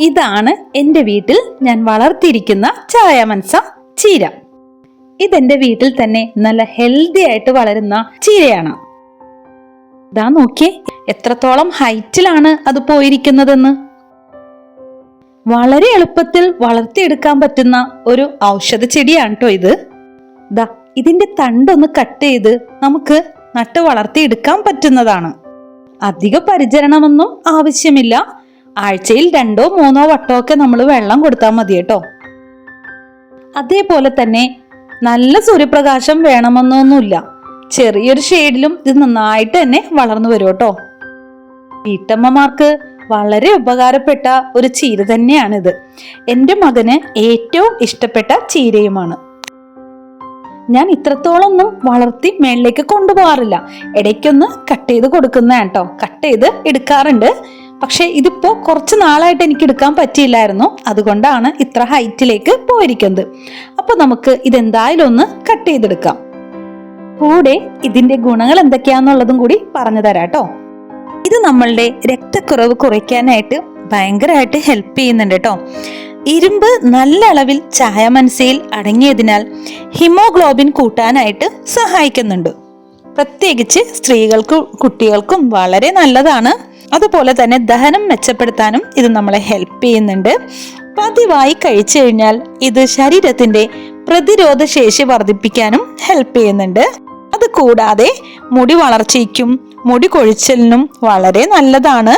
ഇതാണ് എൻ്റെ വീട്ടിൽ ഞാൻ വളർത്തിയിരിക്കുന്ന ചായമൻസ ചീര. ഇതെന്റെ വീട്ടിൽ തന്നെ നല്ല ഹെൽത്തി ആയിട്ട് വളരുന്ന ചീരയാണ്. ഇതാ നോക്കിയേ, എത്രത്തോളം ഹൈറ്റിലാണ് അത് പോയിരിക്കുന്നതെന്ന്. വളരെ എളുപ്പത്തിൽ വളർത്തിയെടുക്കാൻ പറ്റുന്ന ഒരു ഔഷധ ചെടിയാണ് കേട്ടോ ഇത്. ദാ ഇതിന്റെ തണ്ടൊന്ന് കട്ട് ചെയ്ത് നമുക്ക് നട്ട് വളർത്തിയെടുക്കാൻ പറ്റുന്നതാണ്. അധിക പരിചരണമൊന്നും ആവശ്യമില്ല. ആഴ്ചയിൽ 2 or 3 വട്ടമൊക്കെ നമ്മൾ വെള്ളം കൊടുത്താൽ മതി കേട്ടോ. അതേപോലെ തന്നെ നല്ല സൂര്യപ്രകാശം വേണമെന്നൊന്നുമില്ല. ചെറിയൊരു ഷെയ്ഡിലും ഇത് നന്നായിട്ട് തന്നെ വളർന്നു വരും കേട്ടോ. വീട്ടമ്മമാർക്ക് വളരെ ഉപകാരപ്പെട്ട ഒരു ചീര തന്നെയാണിത്. എൻ്റെ മകന് ഏറ്റവും ഇഷ്ടപ്പെട്ട ചീരയുമാണ്. ഞാൻ ഇത്രത്തോളം ഒന്നും വളർത്തി മേളിലേക്ക് കൊണ്ടുപോകാറില്ല. ഇടയ്ക്കൊന്ന് കട്ട് ചെയ്ത് കൊടുക്കുന്നതാണ് കേട്ടോ. കട്ട് ചെയ്ത് എടുക്കാറുണ്ട്. പക്ഷെ ഇതിപ്പോ കുറച്ച് നാളായിട്ട് എനിക്ക് എടുക്കാൻ പറ്റിയില്ലായിരുന്നു. അതുകൊണ്ടാണ് ഇത്ര ഹൈറ്റിലേക്ക് പോയിരിക്കുന്നത്. അപ്പൊ നമുക്ക് ഇതെന്തായാലും ഒന്ന് കട്ട് ചെയ്തെടുക്കാം. കൂടെ ഇതിന്റെ ഗുണങ്ങൾ എന്തൊക്കെയാന്നുള്ളതും കൂടി പറഞ്ഞു തരാം കേട്ടോ. ഇത് നമ്മളുടെ രക്തക്കുറവ് കുറയ്ക്കാനായിട്ട് ഭയങ്കരമായിട്ട് ഹെൽപ്പ് ചെയ്യുന്നുണ്ട് കേട്ടോ. ഇരുമ്പ് നല്ല അളവിൽ ചായമൻസയിൽ അടങ്ങിയതിനാൽ ഹിമോഗ്ലോബിൻ കൂട്ടാനായിട്ട് സഹായിക്കുന്നുണ്ട്. പ്രത്യേകിച്ച് സ്ത്രീകൾക്കും കുട്ടികൾക്കും വളരെ നല്ലതാണ്. അതുപോലെ തന്നെ ദഹനം മെച്ചപ്പെടുത്താനും ഇത് നമ്മളെ ഹെൽപ്പ് ചെയ്യുന്നുണ്ട്. പതിവായി കഴിച്ചു കഴിഞ്ഞാൽ ഇത് ശരീരത്തിന്റെ പ്രതിരോധ ശേഷി വർദ്ധിപ്പിക്കാനും ഹെൽപ്പ് ചെയ്യുന്നുണ്ട്. അത് കൂടാതെ മുടി വളർച്ചയ്ക്കും മുടി കൊഴിച്ചലിനും വളരെ നല്ലതാണ്.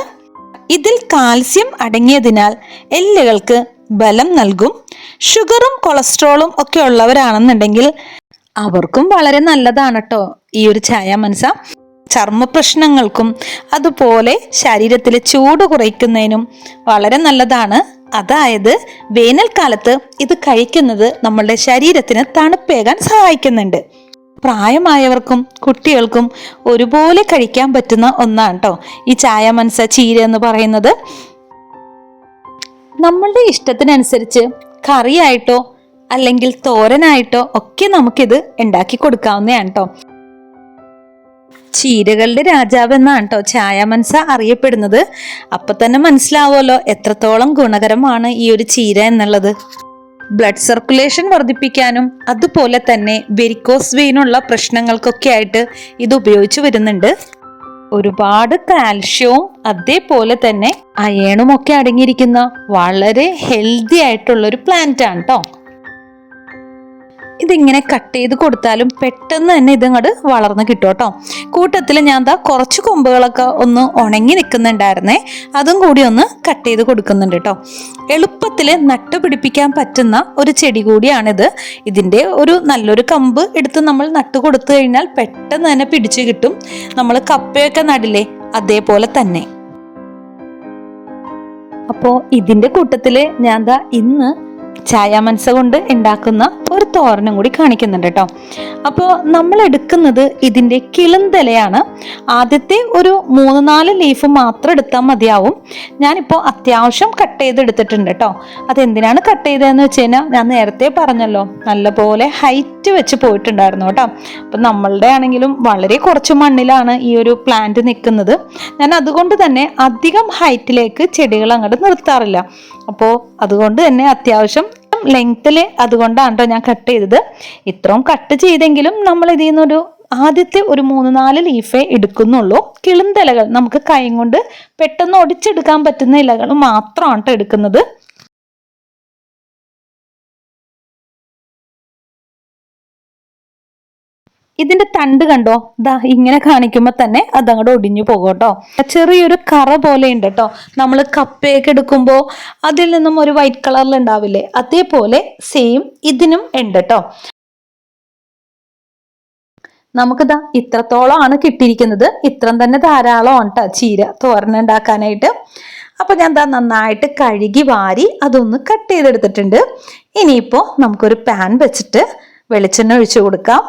ഇതിൽ കാൽസ്യം അടങ്ങിയതിനാൽ എല്ലുകൾക്ക് ബലം നൽകും. ഷുഗറും കൊളസ്ട്രോളും ഒക്കെ ഉള്ളവരാണെന്നുണ്ടെങ്കിൽ അവർക്കും വളരെ നല്ലതാണ് കേട്ടോ ഈ ഒരു ചായമൻസ. ചർമ്മ പ്രശ്നങ്ങൾക്കും അതുപോലെ ശരീരത്തിലെ ചൂട് കുറയ്ക്കുന്നതിനും വളരെ നല്ലതാണ്. അതായത് വേനൽക്കാലത്ത് ഇത് കഴിക്കുന്നത് നമ്മളുടെ ശരീരത്തിന് തണുപ്പേകാൻ സഹായിക്കുന്നുണ്ട്. പ്രായമായവർക്കും കുട്ടികൾക്കും ഒരുപോലെ കഴിക്കാൻ പറ്റുന്ന ഒന്നാണ് കേട്ടോ ഈ ചായമൻസ ചീര എന്ന് പറയുന്നത്. നമ്മളുടെ ഇഷ്ടത്തിനനുസരിച്ച് കറിയായിട്ടോ അല്ലെങ്കിൽ തോരനായിട്ടോ ഒക്കെ നമുക്കിത് ഉണ്ടാക്കി കൊടുക്കാവുന്നതാണ് കേട്ടോ. ചീരകളുടെ രാജാവ് എന്നാണ് കേട്ടോ ചായമൻസ അറിയപ്പെടുന്നത്. അപ്പൊ തന്നെ മനസ്സിലാവുമല്ലോ എത്രത്തോളം ഗുണകരമാണ് ഈ ഒരു ചീര എന്നുള്ളത്. ബ്ലഡ് സർക്കുലേഷൻ വർദ്ധിപ്പിക്കാനും അതുപോലെ തന്നെ വെരിക്കോസ് വെയിനുള്ള പ്രശ്നങ്ങൾക്കൊക്കെ ആയിട്ട് ഇത് ഉപയോഗിച്ചു വരുന്നുണ്ട്. ഒരുപാട് കാൽഷ്യവും അതേപോലെ തന്നെ അയണും ഒക്കെ അടങ്ങിയിരിക്കുന്ന വളരെ ഹെൽത്തി ആയിട്ടുള്ളൊരു പ്ലാന്റ് ആണ് കേട്ടോ. ഇതിങ്ങനെ കട്ട് ചെയ്ത് കൊടുത്താലും പെട്ടെന്ന് തന്നെ ഇതങ്ങോട്ട് വളർന്ന് കിട്ടും കേട്ടോ. കൂട്ടത്തിൽ ഞാൻ കുറച്ച് കൊമ്പുകളൊക്കെ ഒന്ന് ഉണങ്ങി നിൽക്കുന്നുണ്ടായിരുന്നേ, അതും കൂടി ഒന്ന് കട്ട് ചെയ്ത് കൊടുക്കുന്നുണ്ട് കേട്ടോ. എളുപ്പത്തിൽ നട്ടുപിടിപ്പിക്കാൻ പറ്റുന്ന ഒരു ചെടി കൂടിയാണിത്. ഇതിൻ്റെ ഒരു നല്ലൊരു കമ്പ് എടുത്ത് നമ്മൾ നട്ടു കൊടുത്തു കഴിഞ്ഞാൽ പെട്ടെന്ന് തന്നെ പിടിച്ചു കിട്ടും. നമ്മൾ കപ്പയൊക്കെ നടില്ലേ അതേപോലെ തന്നെ. അപ്പോൾ ഇതിൻ്റെ കൂട്ടത്തിൽ ഞാൻ ഇന്ന് ചായമൻസ കൊണ്ട് ഉണ്ടാക്കുന്ന ഒരു തോരനും കൂടി കാണിക്കുന്നുണ്ട് കേട്ടോ. അപ്പോൾ നമ്മൾ എടുക്കുന്നത് ഇതിൻ്റെ കിളുന്തലയാണ്. ആദ്യത്തെ ഒരു 3-4 ലീഫ് മാത്രം എടുത്താൽ മതിയാവും. ഞാനിപ്പോൾ അത്യാവശ്യം കട്ട് ചെയ്ത് എടുത്തിട്ടുണ്ട് കേട്ടോ. അതെന്തിനാണ് കട്ട് ചെയ്തതെന്ന് വെച്ച് കഴിഞ്ഞാൽ ഞാൻ നേരത്തെ പറഞ്ഞല്ലോ നല്ലപോലെ ഹൈറ്റ് വെച്ച് പോയിട്ടുണ്ടായിരുന്നു കേട്ടോ. അപ്പം നമ്മളുടെ ആണെങ്കിലും വളരെ കുറച്ച് മണ്ണിലാണ് ഈ ഒരു പ്ലാന്റ് നിൽക്കുന്നത്. ഞാൻ അതുകൊണ്ട് തന്നെ അധികം ഹൈറ്റിലേക്ക് ചെടികൾ അങ്ങോട്ട് നിർത്താറില്ല. അപ്പോൾ അതുകൊണ്ട് തന്നെ അത്യാവശ്യം ലെങ്ത്തില് അതുകൊണ്ടാണ് കേട്ടോ ഞാൻ കട്ട് ചെയ്തത്. ഇത്രയും കട്ട് ചെയ്തെങ്കിലും നമ്മൾ ഇതിൽ നിന്നൊരു ആദ്യത്തെ ഒരു 3-4 ലീഫേ എടുക്കുന്നുള്ളൂ. കിളുന്തലകൾ നമുക്ക് കൈ കൊണ്ട് പെട്ടെന്ന് ഒടിച്ചെടുക്കാൻ പറ്റുന്ന ഇലകൾ മാത്രമാണ് കേട്ടോ എടുക്കുന്നത്. ഇതിന്റെ തണ്ട് കണ്ടോ, ഇങ്ങനെ കാണിക്കുമ്പോൾ തന്നെ അതങ്ങോട്ട് ഒടിഞ്ഞു പോകും കേട്ടോ. ചെറിയൊരു കറ പോലെ ഉണ്ട് കേട്ടോ. നമ്മൾ കപ്പയൊക്കെ എടുക്കുമ്പോൾ അതിൽ നിന്നും ഒരു വൈറ്റ് കളറിൽ ഉണ്ടാവില്ലേ, അതേപോലെ സെയിം ഇതിനും ഉണ്ട് കേട്ടോ. നമുക്കിതാ ഇത്രത്തോളമാണ് കിട്ടിയിരിക്കുന്നത്. ഇത്രം തന്നെ ധാരാളമാണ് കേട്ടോ ചീര തോരൻ ഉണ്ടാക്കാനായിട്ട്. അപ്പൊ ഞാൻ നന്നായിട്ട് കഴുകി വാരി അതൊന്ന് കട്ട് ചെയ്തെടുത്തിട്ടുണ്ട്. ഇനിയിപ്പോൾ നമുക്കൊരു പാൻ വെച്ചിട്ട് വെളിച്ചെണ്ണ ഒഴിച്ചു കൊടുക്കാം.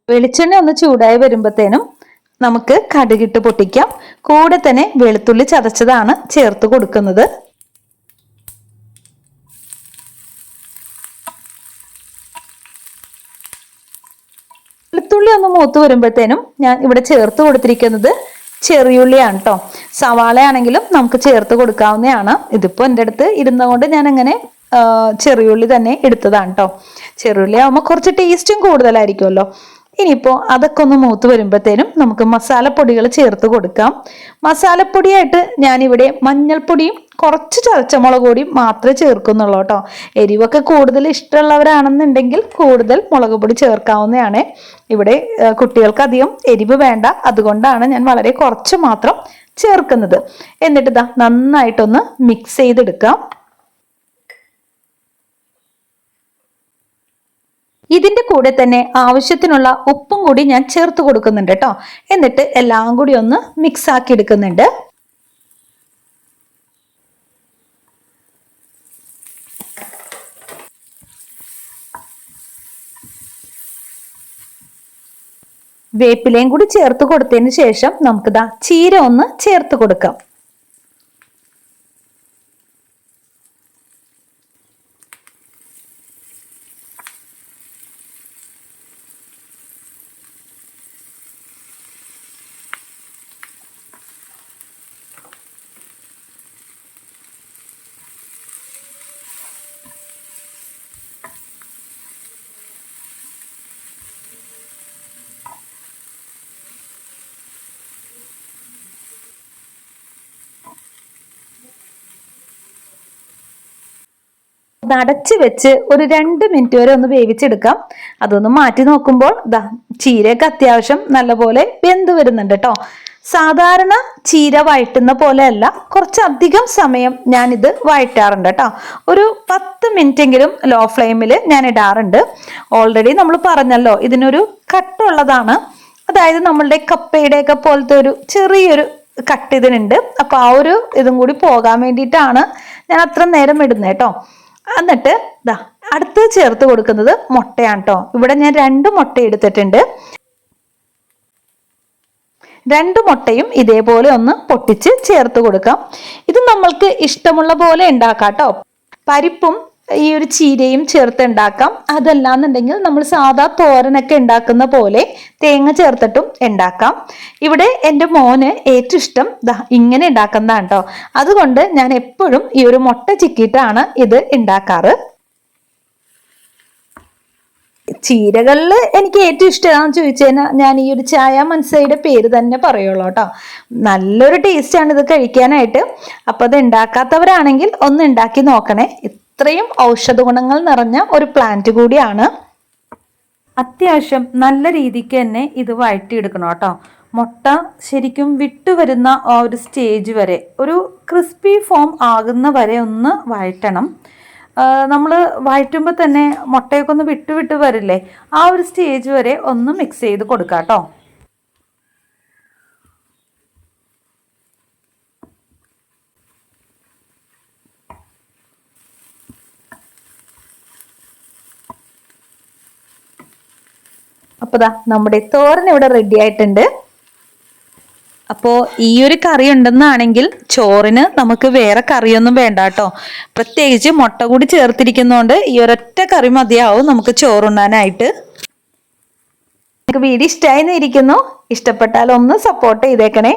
വെളിച്ചെണ്ണ ഒന്ന് ചൂടായി വരുമ്പോഴത്തേനും നമുക്ക് കടുകിട്ട് പൊട്ടിക്കാം. കൂടെ തന്നെ വെളുത്തുള്ളി ചതച്ചതാണ് ചേർത്ത് കൊടുക്കുന്നത്. വെളുത്തുള്ളി ഒന്ന് മൂത്ത് വരുമ്പോഴത്തേനും ഞാൻ ഇവിടെ ചേർത്ത് കൊടുത്തിരിക്കുന്നത് ചെറിയുള്ളിയാണ് കേട്ടോ. സവാളയാണെങ്കിലും നമുക്ക് ചേർത്ത് കൊടുക്കാവുന്നതാണ്. ഇതിപ്പോ എൻ്റെ അടുത്ത് ഇരുന്നുകൊണ്ട് ഞാൻ അങ്ങനെ ചെറിയുള്ളി തന്നെ എടുത്തതാണ് കേട്ടോ. ചെറിയുള്ളി ആവുമ്പോൾ കുറച്ച് ടേസ്റ്റും കൂടുതലായിരിക്കുമല്ലോ. ഇനിയിപ്പോൾ അതൊക്കെ ഒന്ന് മൂത്ത് വരുമ്പോഴത്തേനും നമുക്ക് മസാലപ്പൊടികൾ ചേർത്ത് കൊടുക്കാം. മസാലപ്പൊടിയായിട്ട് ഞാനിവിടെ മഞ്ഞൾപ്പൊടിയും കുറച്ച് ചതച്ചമുളക് പൊടിയും മാത്രമേ ചേർക്കുന്നുള്ളൂ കേട്ടോ. എരിവൊക്കെ കൂടുതൽ ഇഷ്ടമുള്ളവരാണെന്നുണ്ടെങ്കിൽ കൂടുതൽ മുളക് പൊടി ചേർക്കാവുന്നതാണ്. ഇവിടെ കുട്ടികൾക്ക് അധികം എരിവ് വേണ്ട, അതുകൊണ്ടാണ് ഞാൻ വളരെ കുറച്ച് മാത്രം ചേർക്കുന്നത്. എന്നിട്ട് ഇതാ നന്നായിട്ടൊന്ന് മിക്സ് ചെയ്തെടുക്കാം. ഇതിന്റെ കൂടെ തന്നെ ആവശ്യത്തിനുള്ള ഉപ്പും കൂടി ഞാൻ ചേർത്ത് കൊടുക്കുന്നുണ്ട് കേട്ടോ. എന്നിട്ട് എല്ലാം കൂടി ഒന്ന് മിക്സ് ആക്കി എടുക്കുന്നുണ്ട്. വേപ്പിലയും കൂടി ചേർത്ത് കൊടുത്തതിന് ശേഷം നമുക്കിതാ ചീര ഒന്ന് ചേർത്ത് കൊടുക്കാം. അടച്ച് വെച്ച് ഒരു 2 മിനിറ്റ് വരെ ഒന്ന് വേവിച്ചെടുക്കാം. അതൊന്ന് മാറ്റി നോക്കുമ്പോൾ ചീരയൊക്കെ അത്യാവശ്യം നല്ലപോലെ വെന്ത് വരുന്നുണ്ട് കേട്ടോ. സാധാരണ ചീര വഴറ്റുന്ന പോലെയല്ല, കുറച്ചധികം സമയം ഞാനിത് വഴറ്റാറുണ്ട് കേട്ടോ. ഒരു 10 മിനിറ്റെങ്കിലും ലോ ഫ്ലെയിമിൽ ഞാൻ ഇടാറുണ്ട്. ഓൾറെഡി നമ്മൾ പറഞ്ഞല്ലോ ഇതിനൊരു കട്ടുള്ളതാണ്. അതായത് നമ്മളുടെ കപ്പയുടെയൊക്കെ പോലത്തെ ഒരു ചെറിയൊരു കട്ട് ഇതിനുണ്ട്. അപ്പൊ ആ ഒരു ഇതും കൂടി പോകാൻ വേണ്ടിയിട്ടാണ് ഞാൻ അത്ര നേരം ഇടുന്നത് കേട്ടോ. എന്നിട്ട് അടുത്ത് ചേർത്ത് കൊടുക്കുന്നത് മുട്ടയാണ് കേട്ടോ. ഇവിടെ ഞാൻ 2 മുട്ട എടുത്തിട്ടുണ്ട്. 2 മുട്ടയും ഇതേപോലെ ഒന്ന് പൊട്ടിച്ച് ചേർത്ത് കൊടുക്കാം. ഇത് നമ്മൾക്ക് ഇഷ്ടമുള്ള പോലെ ഉണ്ടാക്കാം കേട്ടോ. പരിപ്പും ഈ ഒരു ചീരയും ചേർത്ത് ഉണ്ടാക്കാം. അതല്ലാന്നുണ്ടെങ്കിൽ നമ്മൾ സാധാ തോരനൊക്കെ ഉണ്ടാക്കുന്ന പോലെ തേങ്ങ ചേർത്തിട്ടും ഉണ്ടാക്കാം. ഇവിടെ എൻ്റെ മോന് ഏറ്റവും ഇഷ്ടം ഇങ്ങനെ ഉണ്ടാക്കുന്നതാണ് കേട്ടോ. അതുകൊണ്ട് ഞാൻ എപ്പോഴും ഈ ഒരു മുട്ട ചിക്കിയിട്ടാണ് ഇത് ഉണ്ടാക്കാറ്. ചീരകളിൽ എനിക്ക് ഏറ്റവും ഇഷ്ടം ഏതാണെന്ന് ചോദിച്ചു കഴിഞ്ഞാൽ ഞാൻ ഈ ഒരു ചായ മനസ്സയുടെ പേര് തന്നെ പറയുള്ളൂ കേട്ടോ. നല്ലൊരു ടേസ്റ്റാണ് ഇത് കഴിക്കാനായിട്ട്. അപ്പൊ അത് ഉണ്ടാക്കാത്തവരാണെങ്കിൽ ഒന്ന് ഉണ്ടാക്കി നോക്കണേ. ഇത്രയും ഔഷധ ഗുണങ്ങൾ നിറഞ്ഞ ഒരു പ്ലാന്റ് കൂടിയാണ്. അത്യാവശ്യം നല്ല രീതിക്ക് തന്നെ ഇത് വഴറ്റിയെടുക്കണം കേട്ടോ. മുട്ട ശരിക്കും വിട്ടുവരുന്ന ആ ഒരു സ്റ്റേജ് വരെ, ഒരു ക്രിസ്പി ഫോം ആകുന്ന വരെ ഒന്ന് വഴറ്റണം. നമ്മൾ വഴറ്റുമ്പോൾ തന്നെ മുട്ടയൊക്കെ ഒന്ന് വിട്ട് വരില്ലേ, ആ ഒരു സ്റ്റേജ് വരെ ഒന്ന് മിക്സ് ചെയ്ത് കൊടുക്കാം കേട്ടോ. അപ്പോൾ നമ്മുടെ തോരൻ ഇവിടെ റെഡി ആയിട്ടുണ്ട്. അപ്പോൾ ഈ ഒരു കറി ഉണ്ടെന്നാണെങ്കിൽ ചോറിന് നമുക്ക് വേറെ കറിയൊന്നും വേണ്ട കേട്ടോ. പ്രത്യേകിച്ച് മുട്ട കൂടി ചേർത്തിരിക്കുന്നതുകൊണ്ട് ഈ ഒരൊറ്റ കറി മതിയാവും നമുക്ക് ചോറുണ്ണാനായിട്ട്. നിങ്ങൾക്ക് വീഡിയോ ഇഷ്ടമായി എന്നിരിക്കുന്നു. ഇഷ്ടപ്പെട്ടാൽ ഒന്ന് സപ്പോർട്ട് ചെയ്തേക്കണേ.